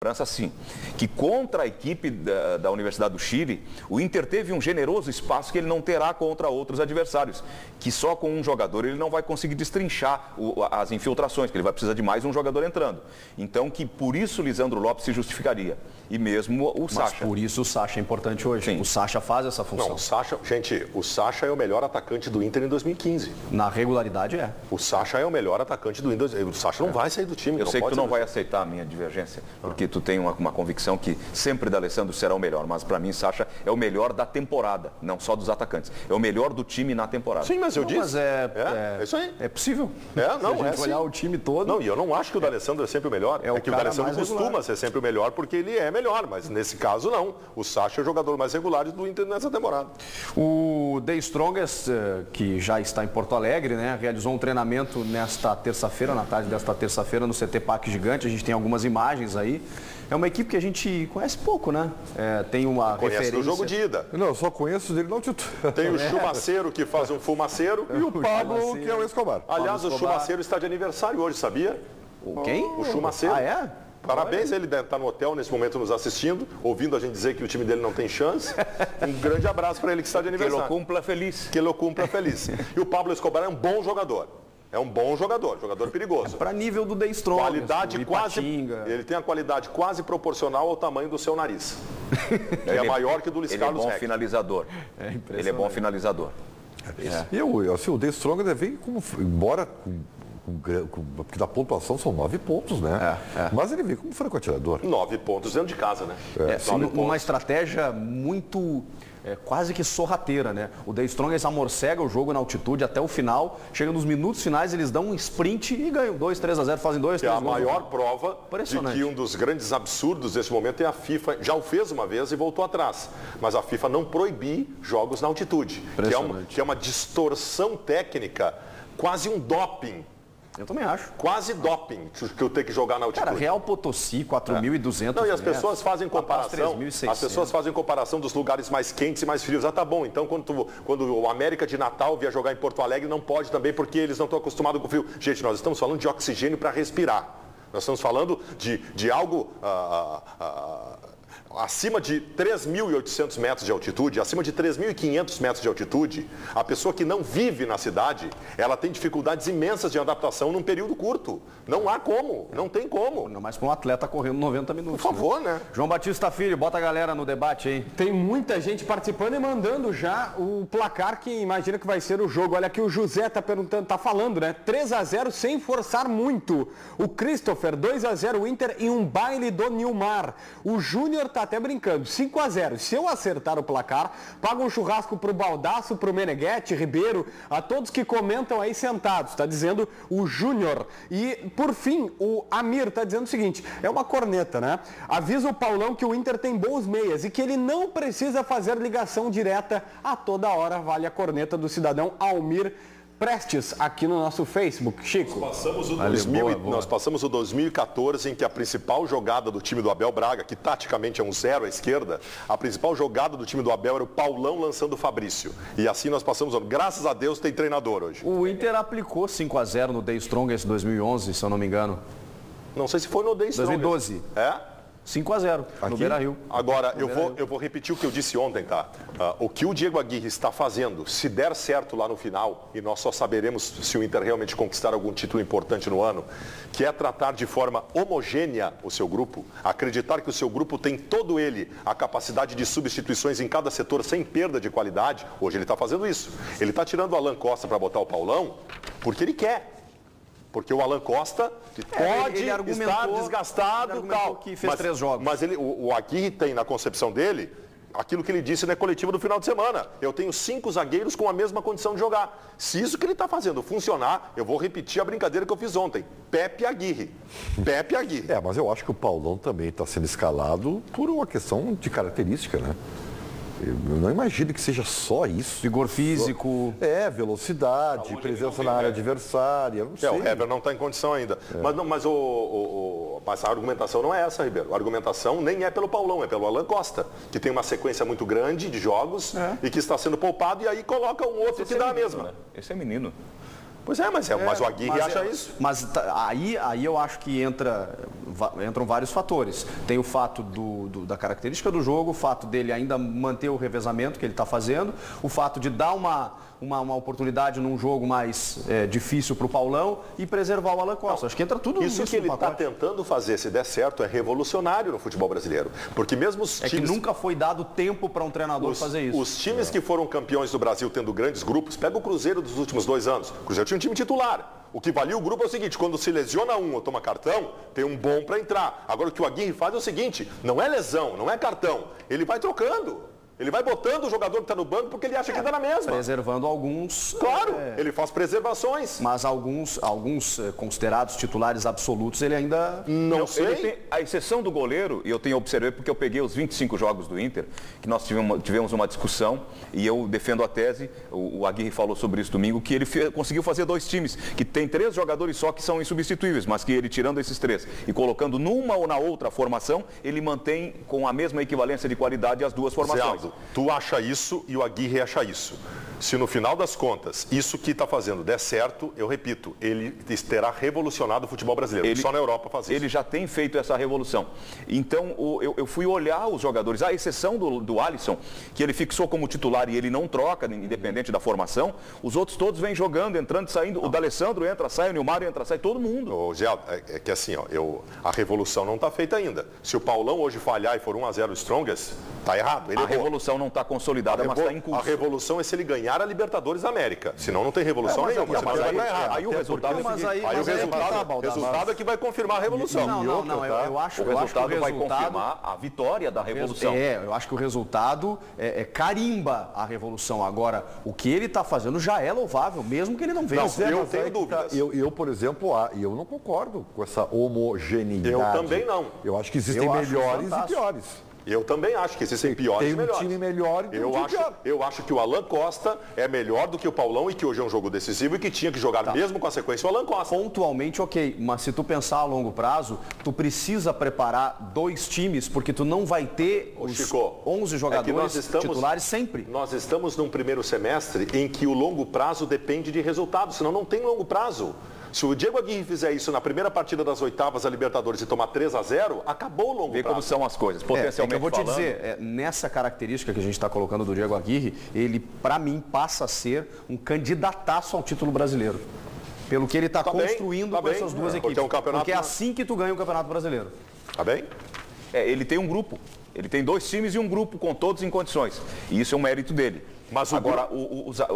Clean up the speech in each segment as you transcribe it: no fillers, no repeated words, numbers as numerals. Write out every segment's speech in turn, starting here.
lembrança sim, que contra a equipe da Universidade do Chile, o Inter teve um generoso espaço que ele não terá contra outros adversários, que só com um jogador ele não vai conseguir destrinchar as infiltrações, que ele vai precisar de mais um jogador entrando. Então, que por isso Lisandro Lopes se justificaria. E mesmo o Sacha. Mas por isso o Sacha é importante hoje. Sim. O Sacha faz essa função. Não, o Sacha é o melhor atacante do Inter em 2015. Na regularidade é. O Sacha é o melhor atacante do Inter. O Sacha não vai sair do time. Eu sei que tu não vai aceitar a minha divergência, porque tu tem uma convicção que sempre D'Alessandro será o melhor, mas para mim Sacha é o melhor da temporada, não só dos atacantes. É o melhor do time na temporada. Sim, mas eu disse. Mas é isso aí. É possível. Se a gente olhar o time todo. Não, e eu não acho que o D'Alessandro é sempre o melhor. É que o D'Alessandro costuma ser sempre o melhor porque ele é melhor, mas nesse caso não. O Sacha é o jogador mais regular do Inter nessa temporada. O The Strongest, que já está em Porto Alegre, né, realizou um treinamento nesta terça-feira, na tarde desta terça-feira, no CT Parque Gigante. A gente tem algumas imagens aí. É uma equipe que a gente conhece pouco, né? Tem uma referência... do jogo de ida. Não, eu só conheço dele na altitude. Tem o Chumaceiro, que faz um fumaceiro, e o Pablo, que é o Escobar. Aliás, o Chumaceiro está de aniversário hoje, sabia? O quem? O Chumaceiro. Ah, é? Parabéns, ele deve estar no hotel nesse momento nos assistindo, ouvindo a gente dizer que o time dele não tem chance. Um grande abraço para ele que está de aniversário. Que lo cumpla feliz. Que lo cumpla feliz. E o Pablo Escobar é um bom jogador. É um bom jogador perigoso. Para nível do The Strongest, qualidade quase, ele tem a qualidade quase proproporcional ao tamanho do seu nariz. É maior que o do Luiz Carlos Reck. Finalizador. Ele é bom finalizador. E o The Strongest vem como, embora porque da pontuação são 9 pontos, né? Mas ele vem como franco-atirador. 9 pontos dentro de casa, né? Uma estratégia muito... quase que sorrateira, né? O The Strongest amorcega o jogo na altitude até o final, chega nos minutos finais, eles dão um sprint e ganham 2-3-0, fazem 2-3 gols. É a maior prova de que um dos grandes absurdos desse momento é a FIFA, já o fez uma vez e voltou atrás, mas a FIFA não proibir jogos na altitude, que é uma distorção técnica, quase um doping. Eu também acho. Quase doping que eu tenho que jogar na altitude. Cara, Real Potosí, 4.200 Não, e as pessoas fazem comparação. As pessoas fazem comparação dos lugares mais quentes e mais frios. Ah, tá bom. Então, quando o América de Natal vier jogar em Porto Alegre, não pode também, porque eles não estão acostumados com o frio. Gente, nós estamos falando de oxigênio para respirar. Nós estamos falando de algo... acima de 3.800 metros de altitude, acima de 3.500 metros de altitude, a pessoa que não vive na cidade, ela tem dificuldades imensas de adaptação num período curto. Não há como, não tem como. Não mais para um atleta correndo 90 minutos. Por favor, né? João Batista Filho, bota a galera no debate aí. Tem muita gente participando e mandando já o placar que imagina que vai ser o jogo. Olha aqui o José tá perguntando, tá falando, né? 3-0 sem forçar muito. O Christopher, 2-0 Inter em um baile do Nilmar. O Júnior tá até brincando, 5-0. Se eu acertar o placar, pago um churrasco pro Baldasso, pro Meneghetti, Ribeiro, a todos que comentam aí sentados, tá dizendo o Júnior. E, por fim, o Amir tá dizendo o seguinte, é uma corneta, né? Avisa o Paulão que o Inter tem bons meias e que ele não precisa fazer ligação direta a toda hora, vale a corneta do cidadão Almir Prestes aqui no nosso Facebook. Chico. Nós passamos o 2014 em que a principal jogada do time do Abel Braga, que taticamente é um 0 à esquerda, a principal jogada do time do Abel era o Paulão lançando o Fabrício. E assim nós passamos, graças a Deus tem treinador hoje. O Inter aplicou 5-0 no The Strongest 2011, se eu não me engano. Não sei se foi no The Strongest. 2012. É? 5-0 no Beira-Rio. Agora, eu vou repetir o que eu disse ontem, tá? O que o Diego Aguirre está fazendo, se der certo lá no final, e nós só saberemos se o Inter realmente conquistar algum título importante no ano, que é tratar de forma homogênea o seu grupo, acreditar que o seu grupo tem todo ele a capacidade de substituições em cada setor sem perda de qualidade, hoje ele está fazendo isso. Ele está tirando o Alan Costa para botar o Paulão porque ele quer. Porque o Alan Costa pode estar desgastado, que fez 3 jogos. Mas o Aguirre tem na concepção dele aquilo que ele disse na coletiva do final de semana. Eu tenho 5 zagueiros com a mesma condição de jogar. Se isso que ele está fazendo funcionar, eu vou repetir a brincadeira que eu fiz ontem. Pepe Aguirre. Pepe Aguirre. Mas eu acho que o Paulão também está sendo escalado por uma questão de característica, né? Eu não imagino que seja só isso. Vigor físico. Velocidade, presença na área adversária. Não sei. O Heber não está em condição ainda. Mas a argumentação não é essa, Ribeiro. A argumentação nem é pelo Paulão, é pelo Alan Costa, que tem uma sequência muito grande de jogos e que está sendo poupado, e aí coloca um outro que dá a mesma. Né? Esse é menino. Pois é, mas o Aguirre acha isso. Mas aí eu acho que entra entram vários fatores. Tem o fato da característica do jogo, o fato dele ainda manter o revezamento que ele está fazendo, o fato de dar uma oportunidade num jogo mais difícil para o Paulão e preservar o Alan Costa. Acho que entra tudo isso que ele está tentando fazer, se der certo, é revolucionário no futebol brasileiro. Porque mesmo os times... que nunca foi dado tempo para um treinador fazer isso. Os times que foram campeões do Brasil tendo grandes grupos, pega o Cruzeiro dos últimos 2 anos. O Cruzeiro tinha um time titular. O que valia o grupo é o seguinte, quando se lesiona um ou toma cartão, tem um bom para entrar. Agora o que o Aguirre faz é o seguinte, não é lesão, não é cartão. Ele vai trocando. Ele vai botando o jogador que está no banco porque ele acha que está na mesma. Preservando alguns... Claro, ele faz preservações. Mas alguns considerados titulares absolutos, ele ainda... Não sei. A exceção do goleiro, e eu tenho observado porque eu peguei os 25 jogos do Inter, que nós tivemos uma discussão, e eu defendo a tese, o Aguirre falou sobre isso domingo, que ele conseguiu fazer 2 times, que tem 3 jogadores só que são insubstituíveis, mas que ele tirando esses 3 e colocando numa ou na outra formação, ele mantém com a mesma equivalência de qualidade as 2 formações. Tu acha isso e o Aguirre acha isso. Se no final das contas, isso que está fazendo der certo, eu repito, ele terá revolucionado o futebol brasileiro. Só na Europa faz isso. Ele já tem feito essa revolução. Então, eu fui olhar os jogadores, à exceção do Alisson, que ele fixou como titular e ele não troca, independente da formação, os outros todos vêm jogando, entrando e saindo. O D'Alessandro entra, sai, o Nilmar entra, sai, todo mundo. Ô, Geraldo, é que assim, a revolução não está feita ainda. Se o Paulão hoje falhar e for 1-0 o Strongest, está errado. A revolução não está consolidada, mas está em curso. A revolução é se ele ganhar a Libertadores da América. Senão não tem revolução nenhuma. Aí o resultado o resultado é que vai confirmar a revolução. Eu acho que o resultado vai confirmar a vitória da revolução. Eu acho que o resultado carimba a revolução. Agora, o que ele está fazendo já é louvável, mesmo que ele não vença. Eu tenho dúvidas. Eu, por exemplo, eu não concordo com essa homogeneidade. Eu também não. Eu acho que existem melhores e piores. Eu também acho que existem piores e melhores. Tem um time melhor e tem um time pior. Eu acho que o Alan Costa é melhor do que o Paulão e que hoje é um jogo decisivo e que tinha que jogar mesmo com a sequência o Alan Costa. Pontualmente, ok. Mas se tu pensar a longo prazo, tu precisa preparar 2 times porque tu não vai ter os Chico, 11 jogadores titulares sempre. Nós estamos num primeiro semestre em que o longo prazo depende de resultados, senão não tem longo prazo. Se o Diego Aguirre fizer isso na primeira partida das oitavas da Libertadores e tomar 3-0, acabou o longo prazo. Vê como são as coisas, potencialmente eu vou te dizer, nessa característica que a gente está colocando do Diego Aguirre, ele, para mim, passa a ser um candidataço ao título brasileiro. Pelo que ele está construindo com essas 2 equipes. Porque é assim que tu ganha o Campeonato Brasileiro. Tá bem? Ele tem um grupo. Ele tem 2 times e um grupo com todos em condições. E isso é um mérito dele. Mas agora,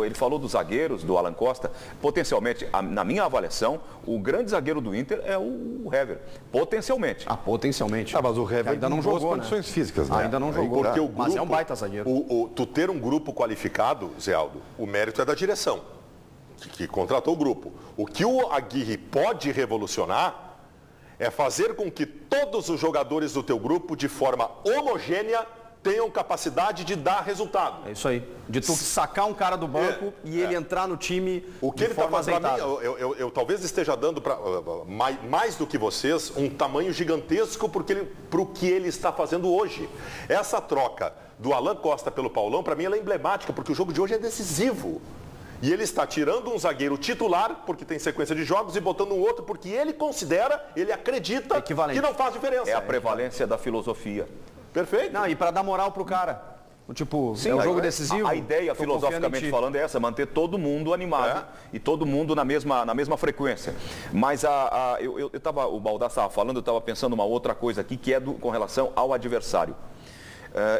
ele falou dos zagueiros, do Alan Costa. Potencialmente, na minha avaliação, o grande zagueiro do Inter é o Hever. Potencialmente. Potencialmente. Mas o Hever ainda não jogou, condições físicas, né? Ainda não jogou. Porque o grupo, mas é um baita zagueiro. Tu ter um grupo qualificado, Zé Aldo, o mérito é da direção, que contratou o grupo. O que o Aguirre pode revolucionar é fazer com que todos os jogadores do teu grupo, de forma homogênea, tenham capacidade de dar resultado. É isso aí. De tu sacar um cara do banco e ele entrar no time. O que ele está fazendo para mim, eu talvez esteja dando para mais do que vocês um tamanho gigantesco para o que ele está fazendo hoje. Essa troca do Alan Costa pelo Paulão, para mim, ela é emblemática, porque o jogo de hoje é decisivo. E ele está tirando um zagueiro titular, porque tem sequência de jogos, e botando um outro, porque ele considera, ele acredita que não faz diferença. É a prevalência da filosofia. Perfeito. Não, e para dar moral pro cara. Tipo, sim, é um jogo decisivo. A ideia, filosoficamente falando, é essa, manter todo mundo animado e todo mundo na mesma frequência. Mas o Baldassi estava falando, eu estava pensando uma outra coisa aqui, que é com relação ao adversário.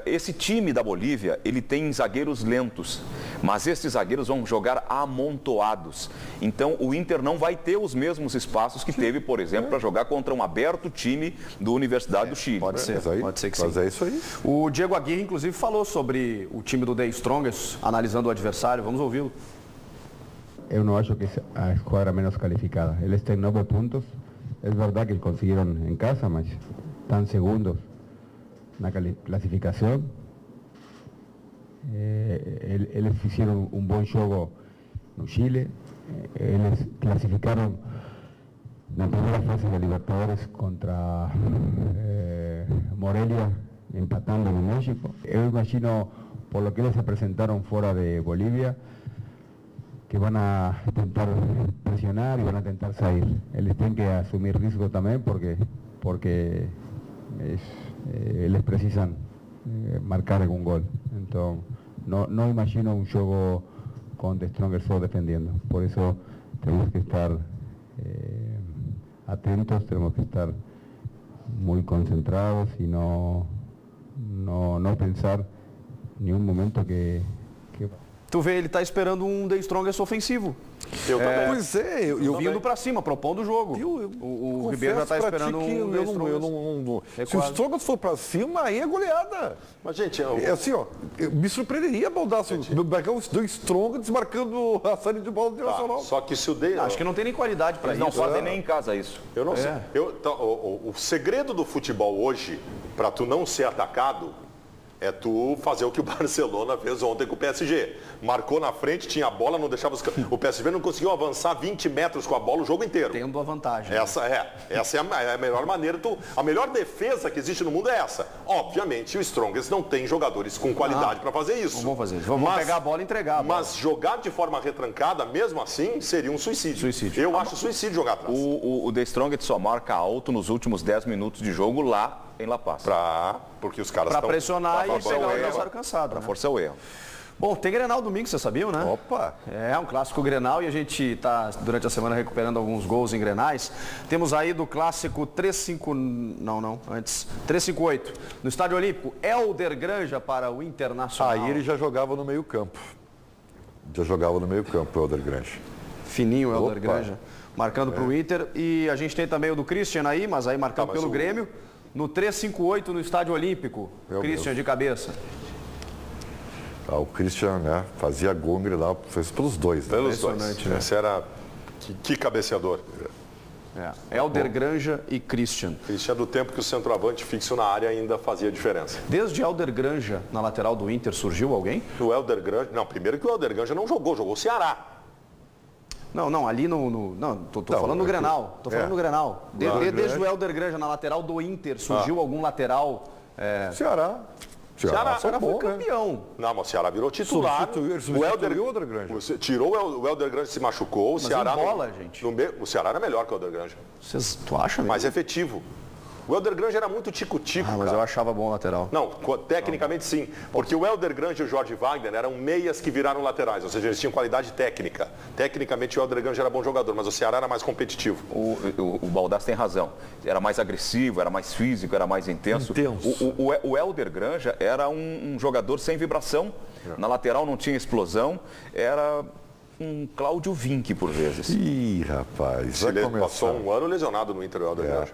Esse time da Bolívia, ele tem zagueiros lentos, mas esses zagueiros vão jogar amontoados. Então, o Inter não vai ter os mesmos espaços que teve, por exemplo, para jogar contra um aberto time da Universidade do Chile. Pode ser que sim. Mas é isso aí. O Diego Aguirre, inclusive, falou sobre o time do The Strongest, analisando o adversário. Vamos ouvi-lo. Eu não acho que es a escuadra menos calificada. Eles têm 9 pontos. É verdade que eles conseguiram em casa, mas estão segundos na classificação. Eles fizeram um bom jogo no Chile. Eles classificaram na primeira fase da Libertadores contra Morelia, empatando no México. Eu imagino, por lo que eles apresentaram fora de Bolívia, que van a tentar presionar y van a tentar salir. Eles têm que assumir risco também, porque porque eles precisam marcar algum gol. Então, não imagino um jogo com The Strongest só defendendo. Por isso, temos que estar atentos, temos que estar muito concentrados e não pensar em nenhum momento que... Tu vê, ele está esperando um The Strongest ofensivo. Eu também. Pois é, Eu vindo para cima, propondo o jogo. O Ribeiro já está esperando um The Strongest. Se o Strongest for para cima, aí é goleada. Mas, gente, É assim, ó, me surpreenderia Baldasso marcar os dois Strongest marcando a série de bola internacional. só que se o Day... Acho que não tem nem qualidade para Eles isso. não fazem nem em casa isso. Eu não sei. O segredo do futebol hoje, para tu não ser atacado, é tu fazer o que o Barcelona fez ontem com o PSG. Marcou na frente, tinha a bola, não deixava o PSG não conseguiu avançar 20 metros com a bola o jogo inteiro. Tendo a vantagem. Essa é a melhor maneira. A melhor defesa que existe no mundo é essa. Obviamente, o Strongest não tem jogadores com qualidade para fazer isso. Não vão fazer. Vamos pegar a bola e entregar a bola. Mas jogar de forma retrancada, mesmo assim, seria um suicídio. Eu acho suicídio jogar atrás. O The Strongest só marca alto nos últimos 10 minutos de jogo lá em La Paz. Porque os caras Para pressionar pra e pegar o erro. adversário cansado. Para Né? forçar o erro. Bom, tem Grenal domingo, vocês sabiam, né? Opa! É um clássico Grenal e a gente está, durante a semana, recuperando alguns gols em Grenais. Temos aí do clássico 358, no Estádio Olímpico, Hélder Granja para o Internacional. Aí ele já jogava no meio campo. O Hélder Granja. Fininho o Hélder Opa. Granja, marcando para o Inter. E a gente tem também o do Christian aí, mas aí marcando pelo Grêmio. No 358, no Estádio Olímpico, Christian de cabeça. O Christian, né, fazia gol em Grenal, fez pelos dois. Né? Pelos dois. Né? Esse era... Que cabeceador. Hélder Granja e Christian. Isso é do tempo que o centroavante fixo na área ainda fazia diferença. Desde Hélder Granja, na lateral do Inter, surgiu alguém? O Hélder Granja... Não, primeiro que o Hélder Granja não jogou o Ceará. Não, ali tô falando no Grenal. Tô falando no Grenal. Desde o Hélder Granja, na lateral do Inter, surgiu algum lateral... Ceará foi campeão. Não, mas o Ceará virou titular. Substituiu o Hélder Granja. Tirou o Hélder Granja, se machucou. O Ceará gente. O Ceará era melhor que o Hélder Granja. Tu acha mesmo? Mais efetivo. O Hélder Granja era muito tico-tico, mas cara. eu achava bom o lateral. Não, tecnicamente sim. Porque o Hélder Granja e o Jorge Wagner eram meias que viraram laterais. Ou seja, eles tinham qualidade técnica. Tecnicamente o Hélder Granja era bom jogador, mas o Ceará era mais competitivo. O Baldasso tem razão. Era mais agressivo, era mais físico, era mais intenso. O Hélder Granja era um jogador sem vibração. Na lateral não tinha explosão. Era um Cláudio Vinck por vezes. Ih, rapaz, Ele passou um ano lesionado no Inter, o Hélder Granja.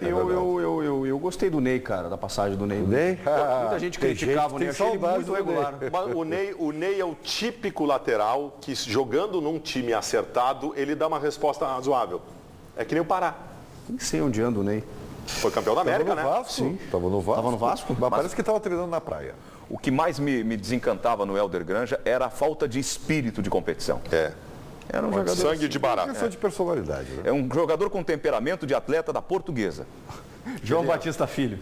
Eu gostei do Ney, cara, da passagem do Ney. Muita gente tem criticava o Ney, achei ele muito do regular. Mas o Ney é o típico lateral que, jogando num time acertado, ele dá uma resposta razoável. É que nem o Pará. Nem sei onde anda o Ney. Foi campeão da América, né? Tava no Vasco. Tava no Vasco? Mas parece que estava treinando na praia. O que mais me desencantava no Hélder Granja era a falta de espírito de competição. Era um jogador... Sangue de barato. Questão de personalidade. Né? É um jogador com temperamento de atleta da Portuguesa. João Batista Filho.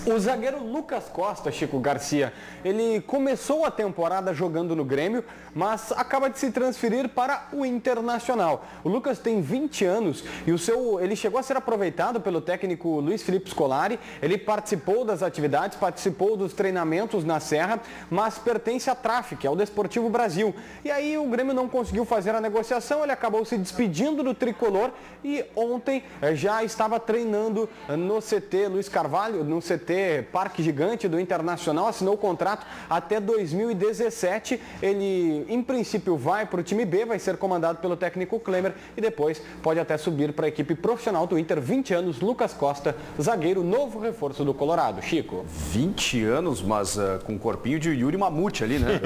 O zagueiro Lucas Costa, Chico Garcia, ele começou a temporada jogando no Grêmio, mas acaba de se transferir para o Internacional. O Lucas tem 20 anos e ele chegou a ser aproveitado pelo técnico Luiz Felipe Scolari. Ele participou das atividades, participou dos treinamentos na Serra, mas pertence à Traffic, ao Desportivo Brasil. E aí o Grêmio não conseguiu fazer a negociação, ele acabou se despedindo do tricolor e ontem já estava treinando no CT Luiz Carvalho, no CT Parque Gigante do Internacional, assinou o contrato até 2017. Ele, em princípio, vai para o time B, vai ser comandado pelo técnico Klemer e depois pode até subir para a equipe profissional do Inter. 20 anos, Lucas Costa, zagueiro, novo reforço do Colorado. Chico. 20 anos, mas com um corpinho de Yuri Mamute ali, né?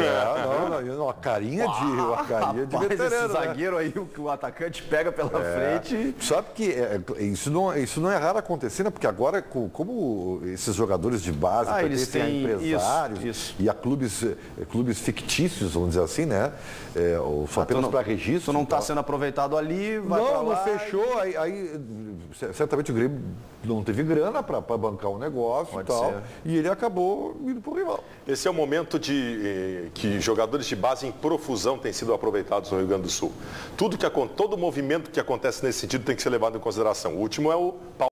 Uma carinha de veterano. Esse zagueiro aí, o atacante pega pela frente. Sabe que isso não é raro acontecer, né? Porque agora, como esses jogadores de base eles pertencem a empresários isso. e a clubes fictícios, vamos dizer assim, né? Só apenas para registro. Tu não está sendo aproveitado ali, vai para lá. Não fechou, aí certamente o Grêmio não teve grana para bancar o negócio e tal. E ele acabou indo para o rival. Esse é o momento que jogadores de base em profusão têm sido aproveitados no Rio Grande do Sul. Todo movimento que acontece nesse sentido tem que ser levado em consideração. O último é o